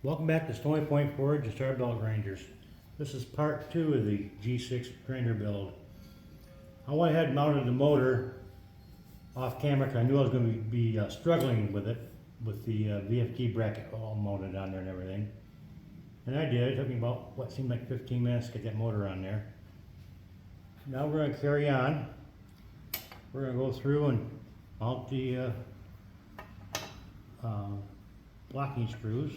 Welcome back to Stony Point Forge and Star Belt Grinders. This is part 2 of the G6 grinder build. I went ahead and mounted the motor off camera because I knew I was going to be struggling with it, with the VFD bracket all mounted on there and everything. And I did. It took me about what seemed like 15 minutes to get that motor on there. Now we're going to carry on. We're going to go through and mount the blocking screws.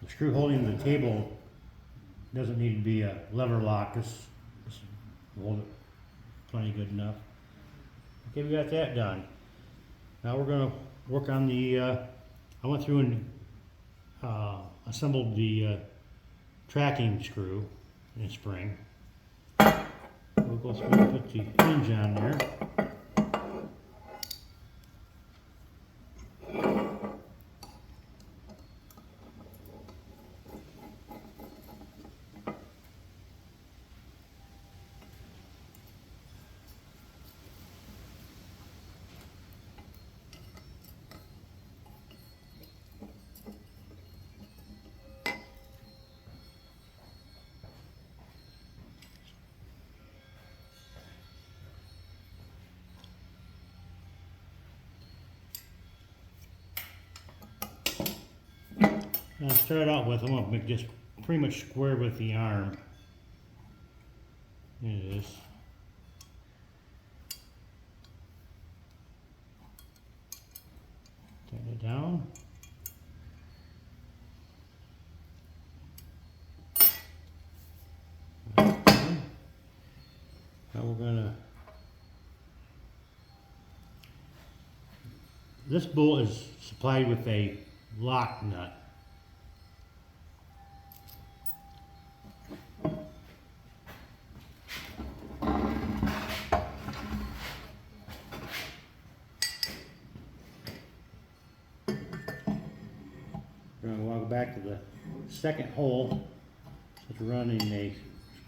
The screw holding the table doesn't need to be a lever lock. This will hold it plenty good enough. Okay, we got that done. Now we're going to work on the, I went through and assembled the tracking screw and spring. We'll go through and put the hinge on there. Now to start out with, I'm going to make this pretty much square with the arm. There it is. Tighten it down. Okay. Now we're going to... This bolt is supplied with a lock nut. We're going to walk back to the second hole, it's running a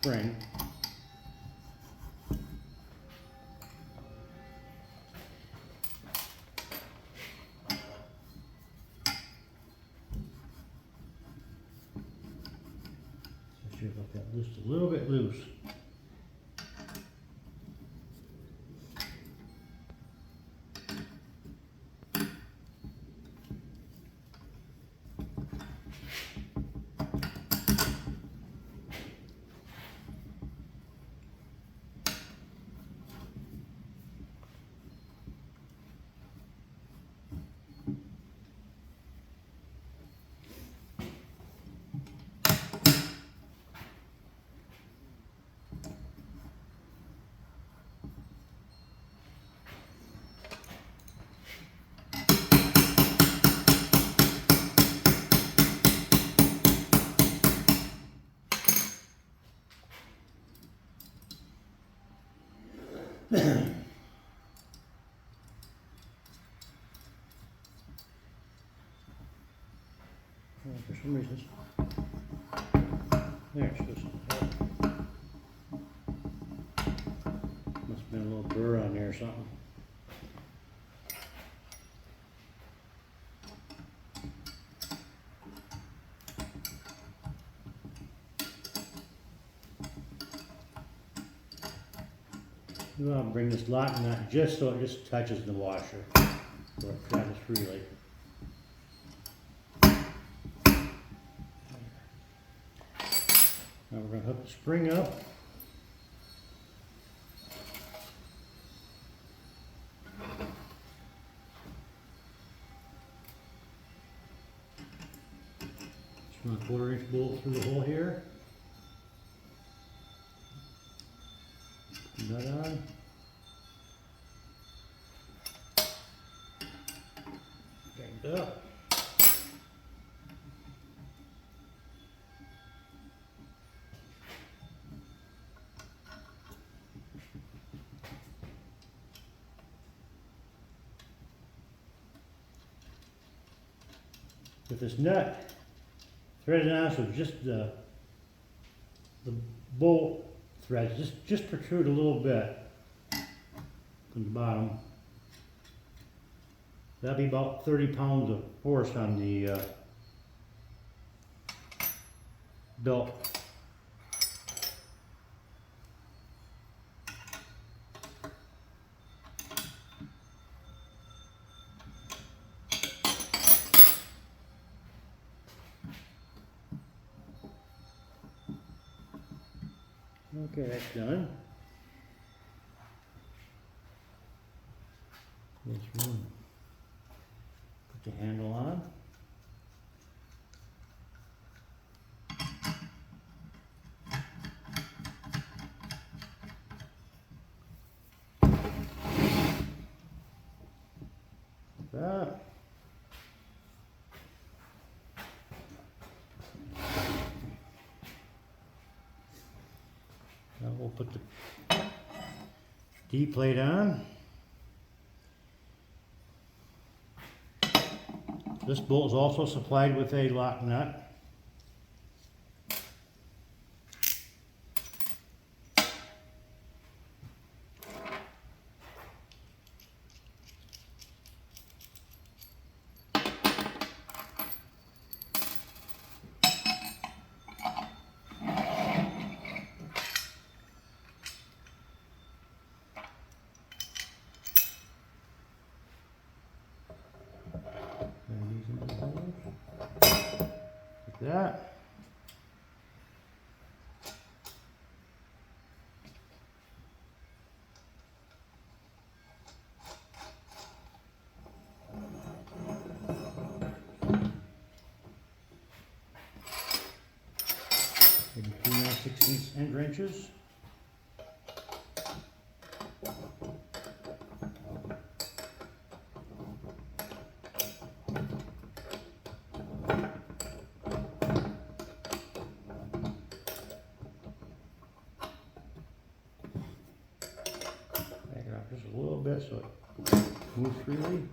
spring. See if I've got this a little bit loose. For some reason, there it's supposed to help. Must have been a little burr on there or something. I'll bring this lock nut just so it just touches the washer, so it travels freely. Now we're going to hook the spring up. Just run a 1/4 inch bolt through the hole here. Nut on. Tightened up. with this nut threaded on, so just the bolt threads just protrude a little bit from the bottom. That'll be about 30 pounds of force on the belt. Okay, that's done. This one. Put the handle on. That. Now we'll put the D-plate on. This bolt is also supplied with a lock nut. Like that. Maybe 2 9/16 end wrenches. Just a little bit so it moves freely.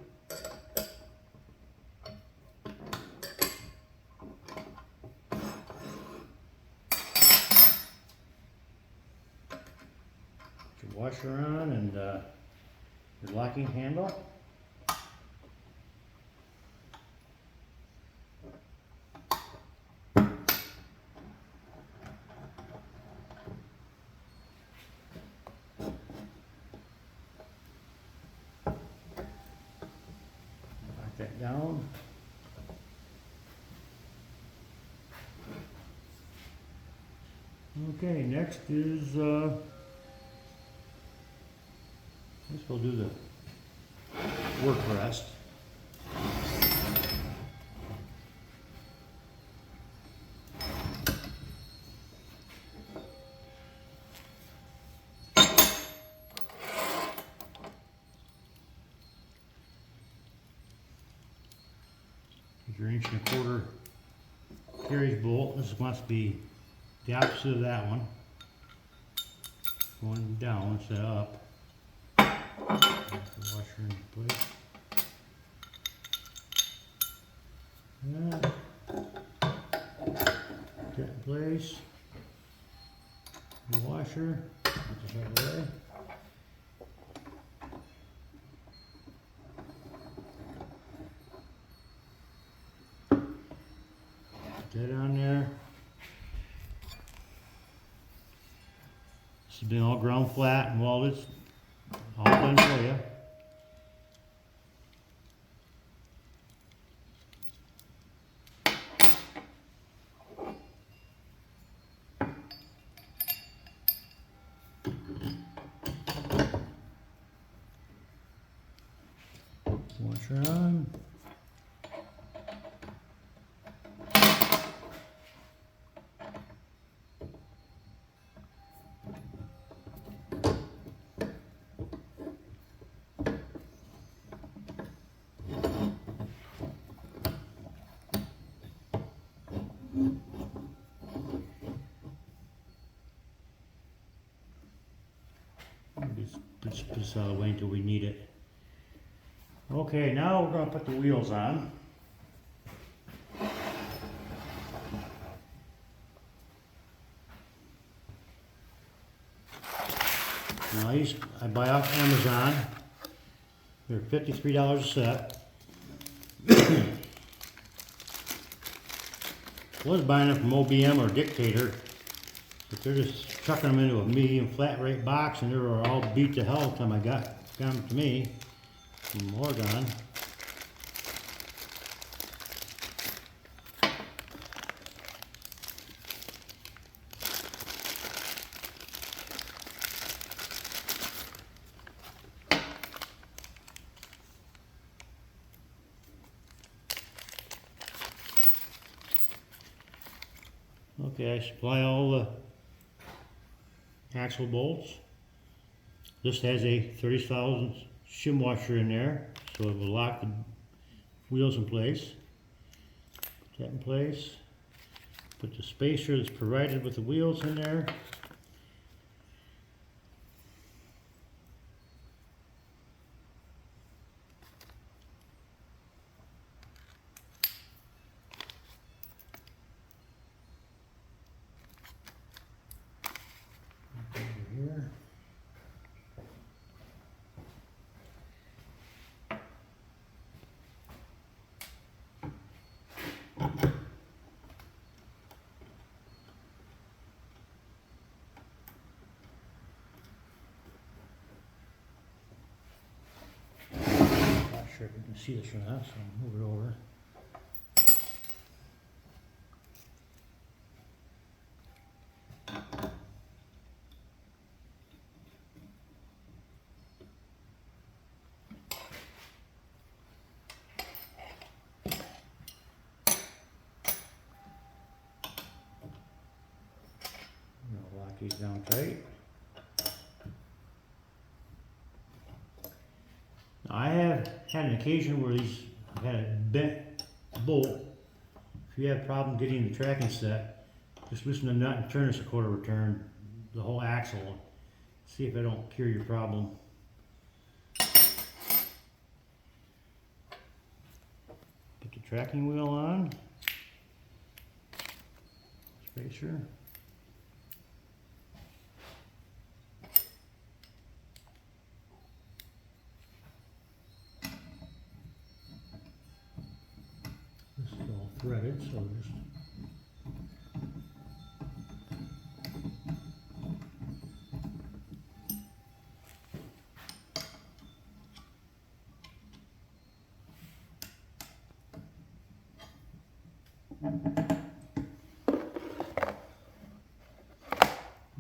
Put your washer on and your locking handle. That down. Okay, next is I guess we'll do the work rest. Your 1.25" carriage bolt. This wants to be the opposite of that one. Going down instead of up. Put the washer in place. That. Put that in place. The washer. Put this out of the way. That on there. This has been all ground flat and welded. All done for you. Washer on. Just put this out of the way until we need it. Okay, now we're going to put the wheels on. Now I buy off Amazon. They're $53 a set. Was buying them from OBM or Dictator, but they're just chucking them into a medium flat rate box, and they were all beat to hell the time I got them to me from Oregon. Okay, I supply all the axle bolts. This has a 30,000 shim washer in there, so it will lock the wheels in place. Put that in place. Put the spacer that's provided with the wheels in there. Here. Not sure if you can see this or not, so I'll move it over. Lock these down tight. Now I have had an occasion where these have had a bent bolt. If you have a problem getting the tracking set, just loosen the nut and turn this a quarter turn, the whole axle. See if I don't cure your problem. Put the tracking wheel on. Spacer. This is all threaded, so just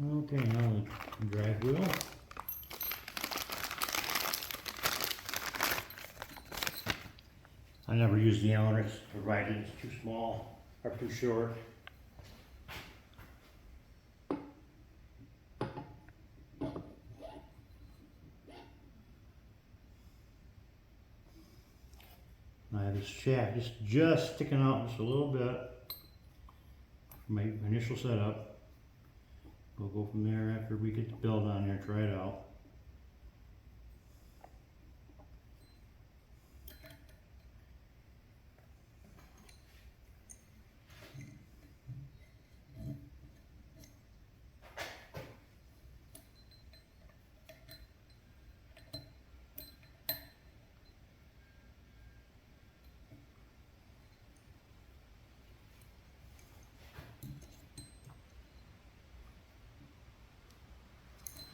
okay, now the drive wheel. I never use the Allen, it's provided, it's too small or too short. I have this shaft just sticking out just a little bit for my initial setup. We'll go from there after we get the build on there and try it out.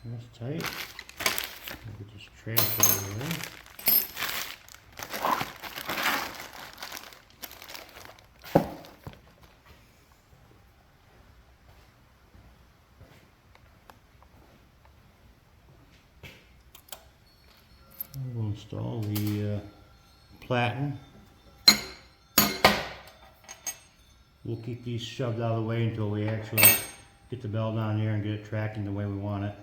That's tight. We'll just transfer it in. We'll install the platen. We'll keep these shoved out of the way until we actually get the belt on there and get it tracking the way we want it.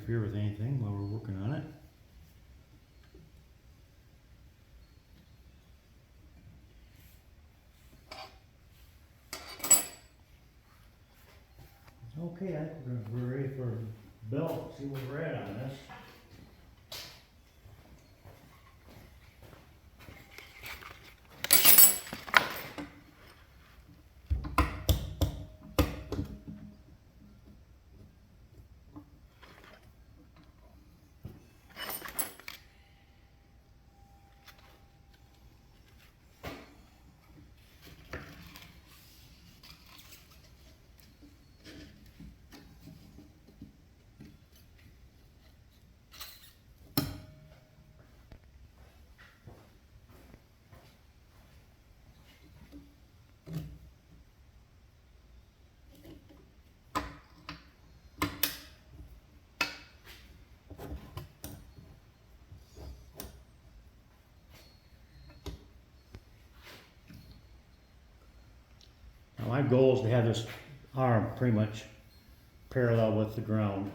interfere with anything while we're working on it. Okay, I think we're ready for Bill, see where we're at on this. Now my goal is to have this arm pretty much parallel with the ground.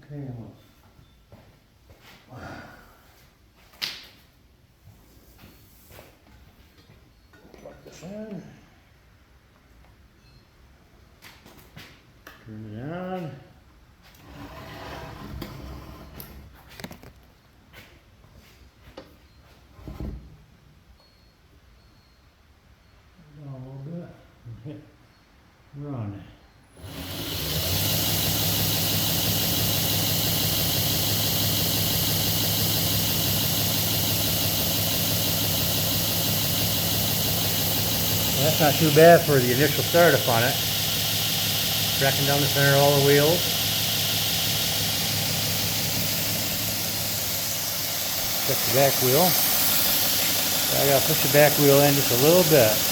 Okay, plug this in. Turn it on. Down a little bit and hit run. Well, that's not too bad for the initial startup on it. Tracking down the center of all the wheels. Check the back wheel. I gotta push the back wheel in just a little bit.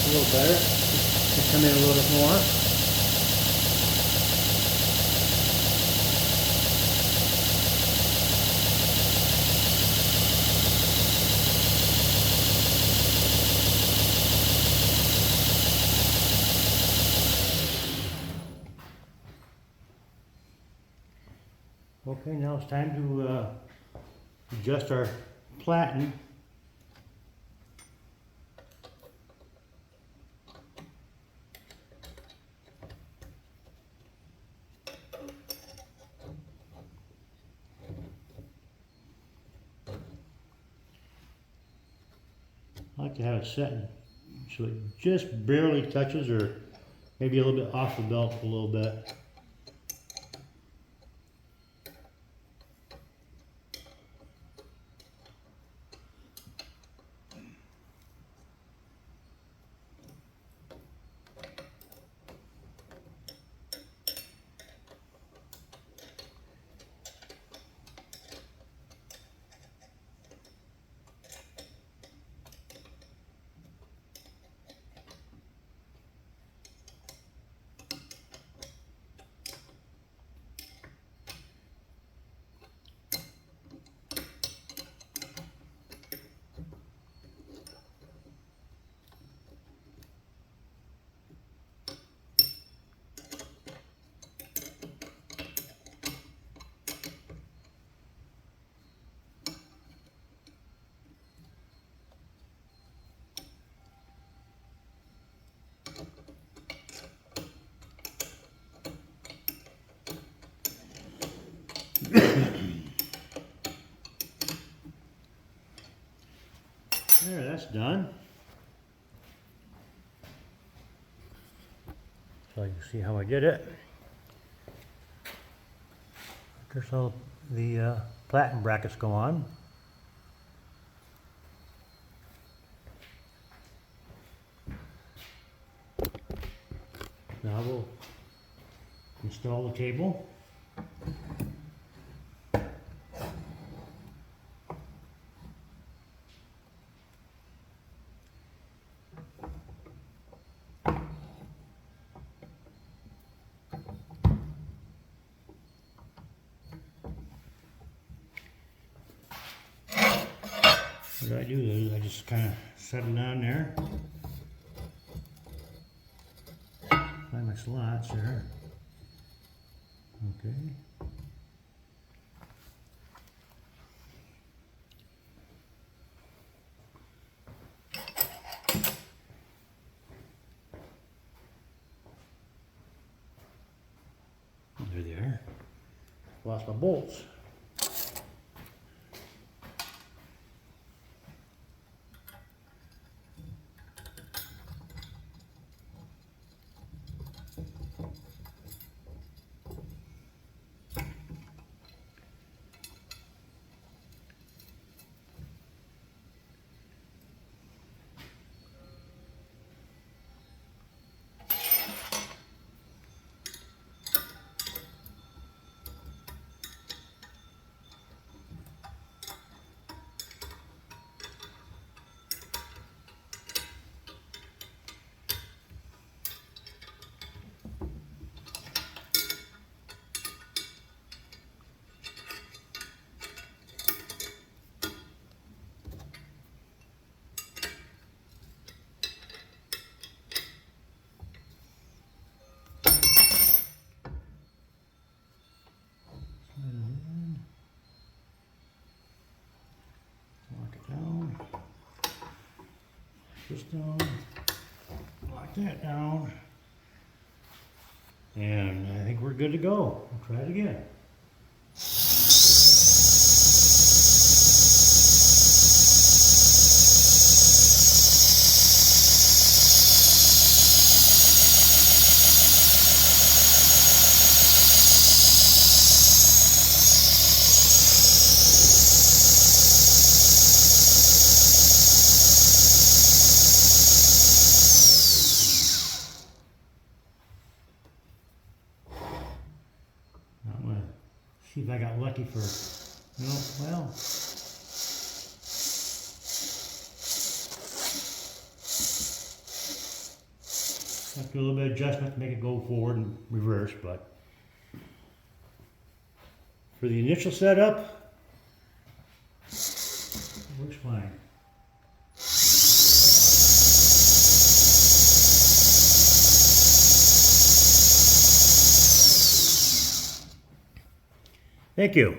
A little better. Just come in a little bit more. Okay, now it's time to adjust our platen. I like to have it set so it just barely touches, or maybe a little bit off the belt a little bit. There, that's done. So you can see how I did it. There's how the platen brackets go on. Now we'll install the table. What I do is I just kind of set it on there. Find my slots there. Okay. There they are. Lost my bolts. Lock it down. This down. Lock that down. And I think we're good to go. We'll try it again. I'm gonna see if I got lucky for, no, well. Have to do a little bit of adjustment to make it go forward and reverse, but for the initial setup, it works fine. Thank you.